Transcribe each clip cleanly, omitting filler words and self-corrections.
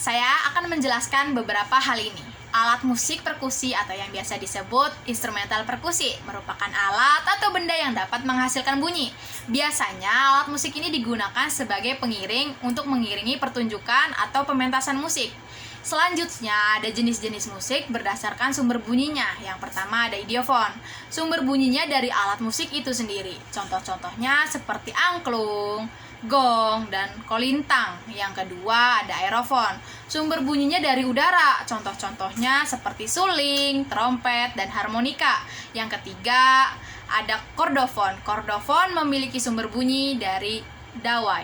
saya akan menjelaskan beberapa hal ini. Alat musik perkusi atau yang biasa disebut instrumental perkusi merupakan alat atau benda yang dapat menghasilkan bunyi. Biasanya alat musik ini digunakan sebagai pengiring untuk mengiringi pertunjukan atau pementasan musik. Selanjutnya ada jenis-jenis musik berdasarkan sumber bunyinya. Yang pertama ada idiofon. Sumber bunyinya dari alat musik itu sendiri. Contoh-contohnya seperti angklung, gong, dan kolintang. Yang kedua ada aerofon. Sumber bunyinya dari udara. Contoh-contohnya seperti suling, trompet, dan harmonika. Yang ketiga ada kordofon. Kordofon memiliki sumber bunyi dari dawai.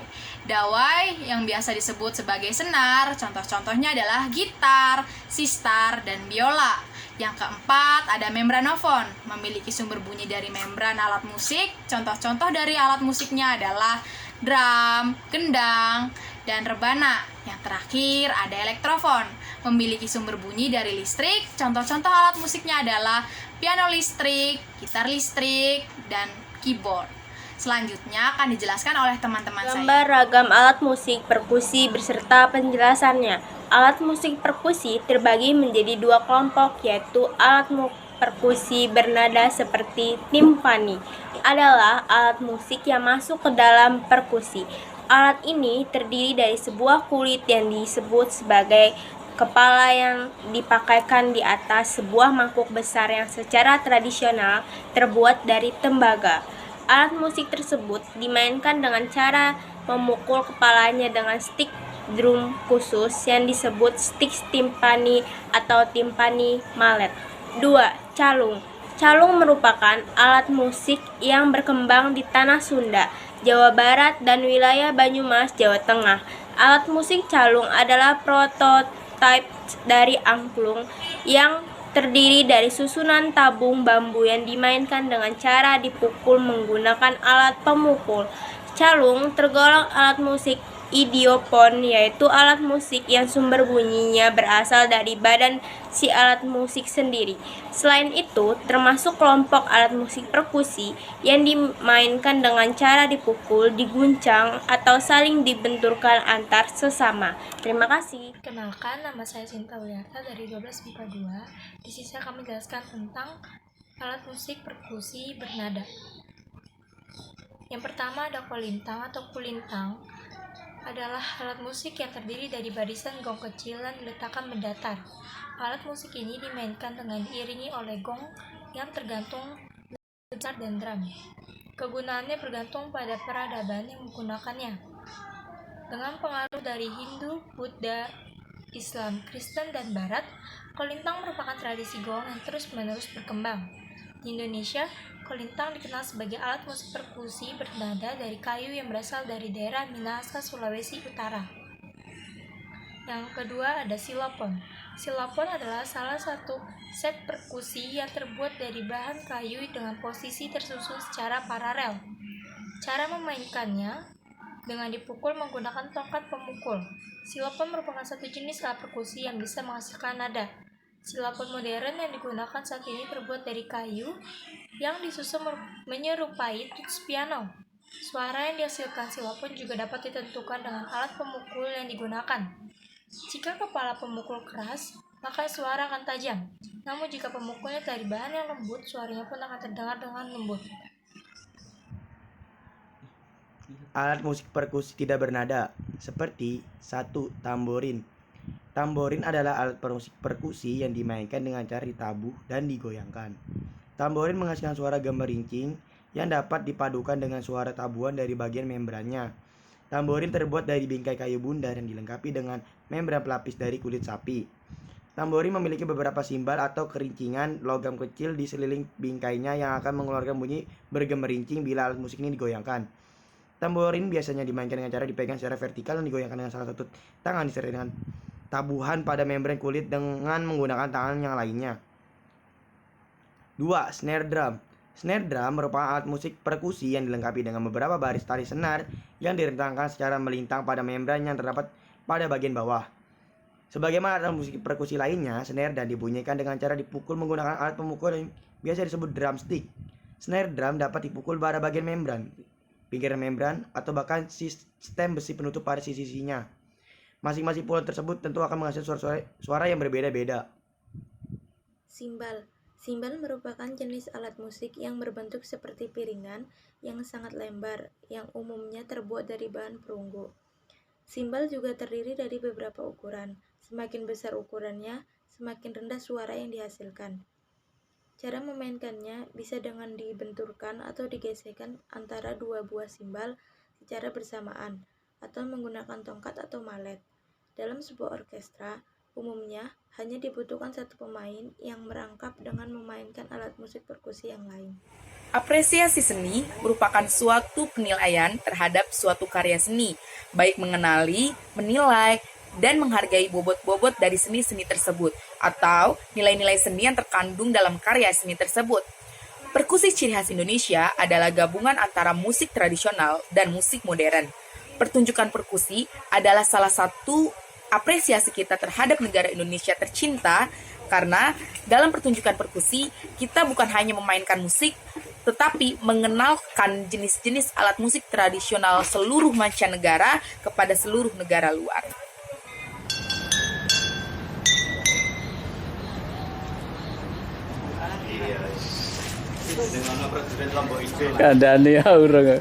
Dawai yang biasa disebut sebagai senar, contoh-contohnya adalah gitar, sistar, dan biola. Yang keempat ada membranofon, memiliki sumber bunyi dari membran alat musik. Contoh-contoh dari alat musiknya adalah drum, gendang, dan rebana. Yang terakhir ada elektrofon, memiliki sumber bunyi dari listrik. Contoh-contoh alat musiknya adalah piano listrik, gitar listrik, dan keyboard. Selanjutnya akan dijelaskan oleh teman-teman saya. Gambar ragam alat musik perkusi beserta penjelasannya. Alat musik perkusi terbagi menjadi dua kelompok, yaitu alat perkusi bernada seperti timpani adalah alat musik yang masuk ke dalam perkusi. Alat ini terdiri dari sebuah kulit yang disebut sebagai kepala yang dipakaikan di atas sebuah mangkuk besar yang secara tradisional terbuat dari tembaga. Alat musik tersebut dimainkan dengan cara memukul kepalanya dengan stick drum khusus yang disebut stick timpani atau timpani mallet. 2. Calung. Calung merupakan alat musik yang berkembang di tanah Sunda, Jawa Barat, dan wilayah Banyumas, Jawa Tengah. Alat musik calung adalah prototipe dari angklung yang terdiri dari susunan tabung bambu yang dimainkan dengan cara dipukul menggunakan alat pemukul. Calung tergolong alat musik idiofon, yaitu alat musik yang sumber bunyinya berasal dari badan si alat musik sendiri. Selain itu, termasuk kelompok alat musik perkusi yang dimainkan dengan cara dipukul, diguncang, atau saling dibenturkan antar sesama. Terima kasih. Kenalkan, nama saya Sinta Wiyarta dari 12 MIPA 2. Di sini saya akan menjelaskan tentang alat musik perkusi bernada. Yang pertama ada kolintang atau kulintang. Adalah alat musik yang terdiri dari barisan gong kecil yang diletakkan mendatar. Alat musik ini dimainkan dengan diiringi oleh gong yang tergantung besar dan drum. Kegunaannya bergantung pada peradaban yang menggunakannya. Dengan pengaruh dari Hindu, Buddha, Islam, Kristen, dan Barat, kolintang merupakan tradisi gong yang terus-menerus berkembang. Di Indonesia, kolintang dikenal sebagai alat musik perkusi bernada dari kayu yang berasal dari daerah Minahasa, Sulawesi Utara. Yang kedua ada silopon. Silopon adalah salah satu set perkusi yang terbuat dari bahan kayu dengan posisi tersusun secara paralel. Cara memainkannya dengan dipukul menggunakan tongkat pemukul. Silopon merupakan satu jenis alat perkusi yang bisa menghasilkan nada. Silopon modern yang digunakan saat ini terbuat dari kayu yang disusun menyerupai tuts piano. Suara yang dihasilkan silopon juga dapat ditentukan dengan alat pemukul yang digunakan. Jika kepala pemukul keras, maka suara akan tajam. Namun jika pemukulnya dari bahan yang lembut, suaranya pun akan terdengar dengan lembut. Alat musik perkusi tidak bernada seperti 1. Tamborin. Tamborin adalah alat musik perkusi yang dimainkan dengan cara ditabuh dan digoyangkan. Tamborin menghasilkan suara gemerincing yang dapat dipadukan dengan suara tabuhan dari bagian membrannya. Tamborin terbuat dari bingkai kayu bundar yang dilengkapi dengan membran pelapis dari kulit sapi. Tamborin memiliki beberapa simbal atau kerincingan logam kecil di sekeliling bingkainya yang akan mengeluarkan bunyi bergemerincing bila alat musik ini digoyangkan. Tamborin biasanya dimainkan dengan cara dipegang secara vertikal dan digoyangkan dengan salah satu tangan disertai dengan tabuhan pada membran kulit dengan menggunakan tangan yang lainnya. 2. Snare drum. Snare drum merupakan alat musik perkusi yang dilengkapi dengan beberapa baris tali senar yang direntangkan secara melintang pada membran yang terdapat pada bagian bawah. Sebagaimana alat musik perkusi lainnya, snare drum dibunyikan dengan cara dipukul menggunakan alat pemukul yang biasa disebut drumstick. Snare drum dapat dipukul pada bagian membran, pinggiran membran, atau bahkan stem besi penutup pada sisi-sisinya. Masing-masing pola tersebut tentu akan menghasilkan suara yang berbeda-beda. Simbal. Simbal merupakan jenis alat musik yang berbentuk seperti piringan yang sangat lebar, yang umumnya terbuat dari bahan perunggu. Simbal juga terdiri dari beberapa ukuran. Semakin besar ukurannya, semakin rendah suara yang dihasilkan. Cara memainkannya bisa dengan dibenturkan atau digesekkan antara dua buah simbal secara bersamaan, atau menggunakan tongkat atau malet. Dalam sebuah orkestra, umumnya hanya dibutuhkan satu pemain yang merangkap dengan memainkan alat musik perkusi yang lain. Apresiasi seni merupakan suatu penilaian terhadap suatu karya seni, baik mengenali, menilai, dan menghargai bobot-bobot dari seni-seni tersebut, atau nilai-nilai seni yang terkandung dalam karya seni tersebut. Perkusi ciri khas Indonesia adalah gabungan antara musik tradisional dan musik modern. Pertunjukan perkusi adalah salah satu apresiasi kita terhadap negara Indonesia tercinta, karena dalam pertunjukan perkusi kita bukan hanya memainkan musik, tetapi mengenalkan jenis-jenis alat musik tradisional seluruh mancanegara kepada seluruh negara luar. Keadaannya orang.